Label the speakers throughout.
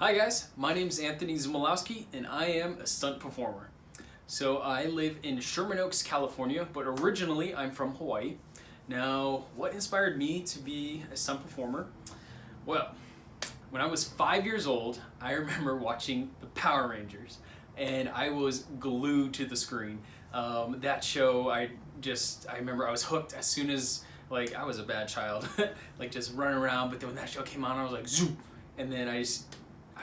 Speaker 1: Hi guys, my name is Anthony Zmolowski and I am a stunt performer. So I live in Sherman Oaks, California, but originally I'm from Hawaii. Now, what inspired me to be a stunt performer? Well, when I was 5 years old, I remember watching the Power Rangers and I was glued to the screen. That show, I remember I was hooked as soon as, I was a bad child, just running around, but then when that show came on, I was like, zoom! And then I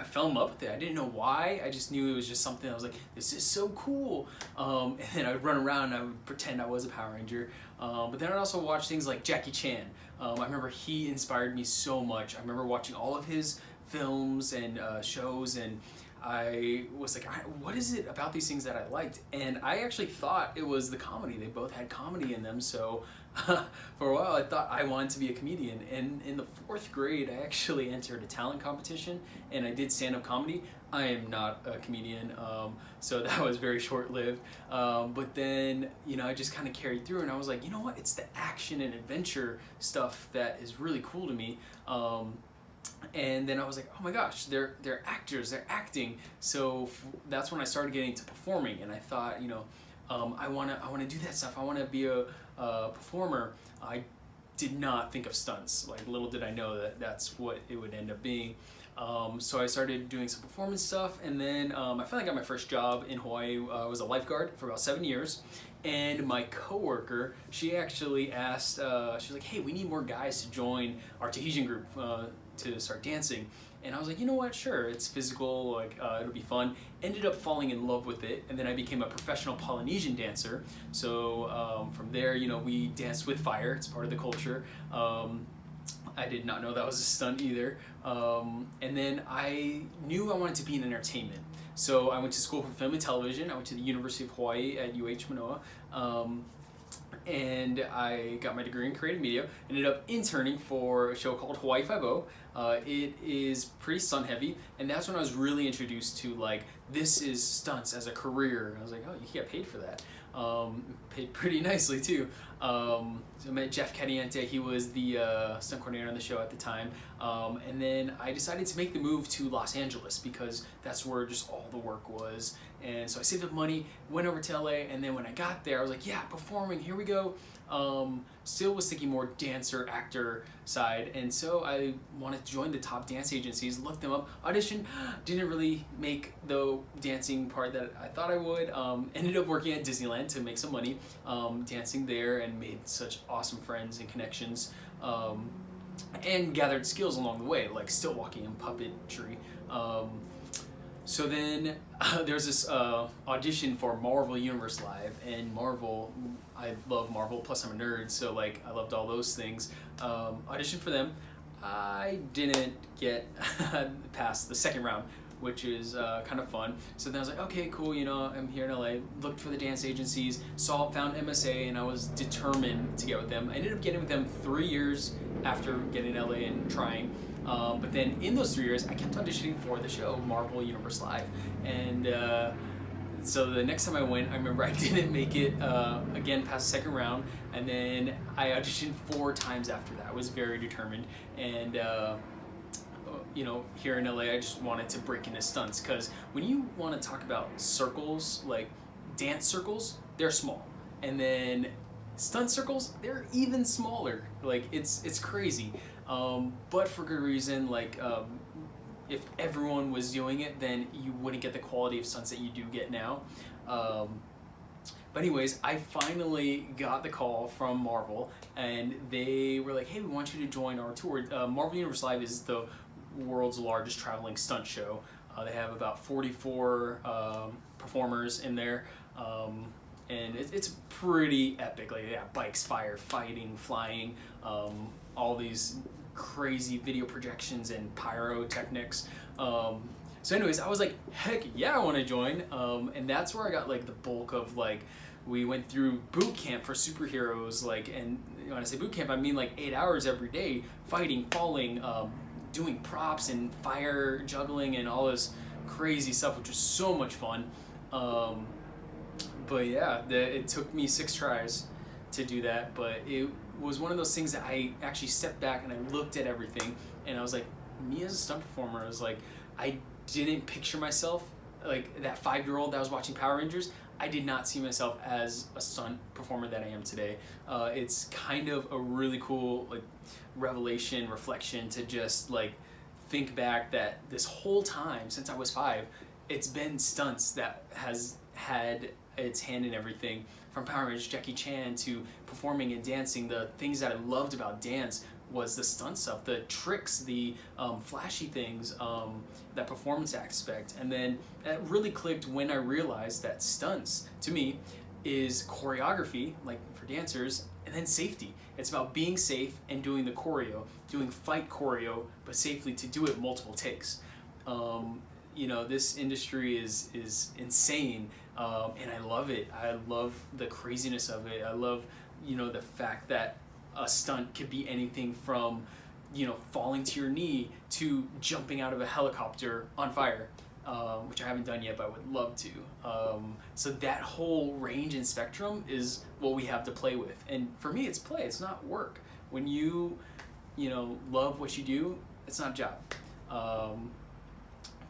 Speaker 1: fell in love with it. I didn't know why. I just knew it was just something. I was like, this is so cool. And then I would run around and I would pretend I was a Power Ranger. But then I'd also watch things like Jackie Chan. I remember he inspired me so much. I remember watching all of his films and shows, and I was like, what is it about these things that I liked? And I actually thought it was the comedy. They both had comedy in them. So for a while I thought I wanted to be a comedian. And in the 4th grade, I actually entered a talent competition and I did stand-up comedy. I am not a comedian, so that was very short-lived. But then, I just kind of carried through and I was like, you know what? It's the action and adventure stuff that is really cool to me. And then I was like, oh my gosh, they're actors, they're acting. So that's when I started getting into performing, and I thought, I wanna do that stuff. I wanna be a performer. I did not think of stunts. Little did I know that that's what it would end up being. So I started doing some performance stuff, and then I finally got my first job in Hawaii. I was a lifeguard for about 7 years. And my coworker, she actually asked, she was like, hey, we need more guys to join our Tahitian group to start dancing. And I was like, you know what, sure, it's physical, it'll be fun. Ended up falling in love with it, and then I became a professional Polynesian dancer. So from there, we danced with fire, it's part of the culture. I did not know that was a stunt either. And then I knew I wanted to be in entertainment. So I went to school for film and television. I went to the University of Hawaii at UH Manoa. And I got my degree in creative media. Ended up interning for a show called Hawaii Five-0. It is pretty stunt heavy, and that's when I was really introduced to this is stunts as a career. I was like, oh, you can get paid for that. Paid pretty nicely too. So I met Jeff Cadiente. He was the stunt coordinator on the show at the time. And then I decided to make the move to Los Angeles because that's where just all the work was. And so I saved up money, went over to LA, and then when I got there, I was like, yeah, performing, here we go. Still was thinking more dancer, actor side, and so I wanted to join the top dance agencies, looked them up, auditioned, didn't really make the dancing part that I thought I would. Ended up working at Disneyland to make some money, dancing there, and made such awesome friends and connections, and gathered skills along the way, like still walking and puppetry. So then there's this audition for Marvel Universe Live, and Marvel, I love Marvel, plus I'm a nerd, so I loved all those things. Auditioned for them. I didn't get past the 2nd round, which is kind of fun. So then I was like, okay, cool, I'm here in LA, looked for the dance agencies, found MSA, and I was determined to get with them. I ended up getting with them 3 years after getting to LA and trying. But then in those 3 years, I kept auditioning for the show, Marvel Universe Live. And so the next time I went, I remember I didn't make it again past the 2nd round. And then I auditioned 4 times after that. I was very determined. And here in LA, I just wanted to break into stunts. Because when you want to talk about circles, dance circles, they're small. And then stunt circles, they're even smaller. It's crazy. But for good reason, if everyone was doing it, then you wouldn't get the quality of stunts that you do get now. But anyways, I finally got the call from Marvel, and they were like, hey, we want you to join our tour. Marvel Universe Live is the world's largest traveling stunt show. They have about 44 performers in there. And it's pretty epic. Bikes, fire, fighting, flying, all these crazy video projections and pyrotechnics. So anyways, I was like, heck yeah, I want to join. And that's where I got the bulk of we went through boot camp for superheroes. And when I say boot camp, I mean 8 hours every day, fighting, falling, doing props and fire juggling and all this crazy stuff, which was so much fun. But yeah, it took me 6 tries to do that, but it was one of those things that I actually stepped back and I looked at everything and I was like, me as a stunt performer is like, I didn't picture myself like that 5-year-old that was watching Power Rangers. I did not see myself as a stunt performer that I am today. It's kind of a really cool like revelation, reflection to just like think back that this whole time since I was 5, it's been stunts that has had its hand in everything from Power Rangers, Jackie Chan, to performing and dancing. The things that I loved about dance was the stunt stuff, the tricks, the flashy things, that performance aspect. And then it really clicked when I realized that stunts, to me, is choreography, like for dancers, and then safety. It's about being safe and doing the choreo, doing fight choreo, but safely to do it multiple takes. This industry is insane, and I love it. I love the craziness of it. I love, the fact that a stunt could be anything from, falling to your knee to jumping out of a helicopter on fire, which I haven't done yet, but I would love to. So that whole range and spectrum is what we have to play with. And for me, it's play. It's not work. When you love what you do, it's not a job.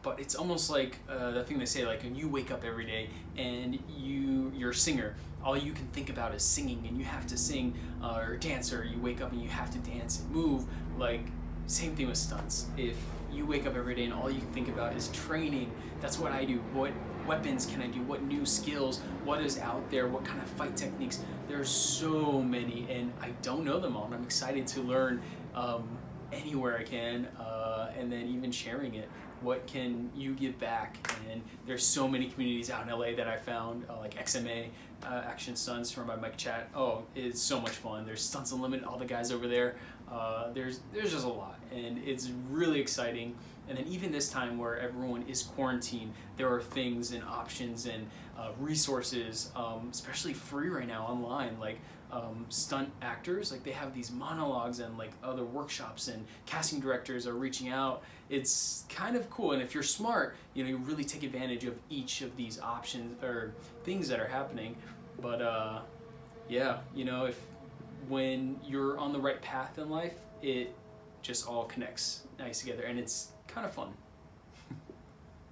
Speaker 1: But it's almost like the thing they say, like when you wake up every day and you're a singer, all you can think about is singing, and you have to sing, or a dancer, you wake up and you have to dance and move. Like, same thing with stunts. If you wake up every day and all you can think about is training, that's what I do. What weapons can I do? What new skills? What is out there? What kind of fight techniques? There's so many, and I don't know them all, and I'm excited to learn anywhere I can, and then even sharing it. What can you give back? And there's so many communities out in LA that I found, like XMA, Action Stunts, run by Mike Chat. Oh, it's so much fun. There's Stunts Unlimited, all the guys over there. There's just a lot, and it's really exciting. And then even this time where everyone is quarantined, there are things and options and resources, especially free right now online, like stunt actors, like they have these monologues, and like other workshops, and casting directors are reaching out. It's kind of cool, and if you're smart, you really take advantage of each of these options or things that are happening. But if when you're on the right path in life, it just all connects nice together, and it's kind of fun.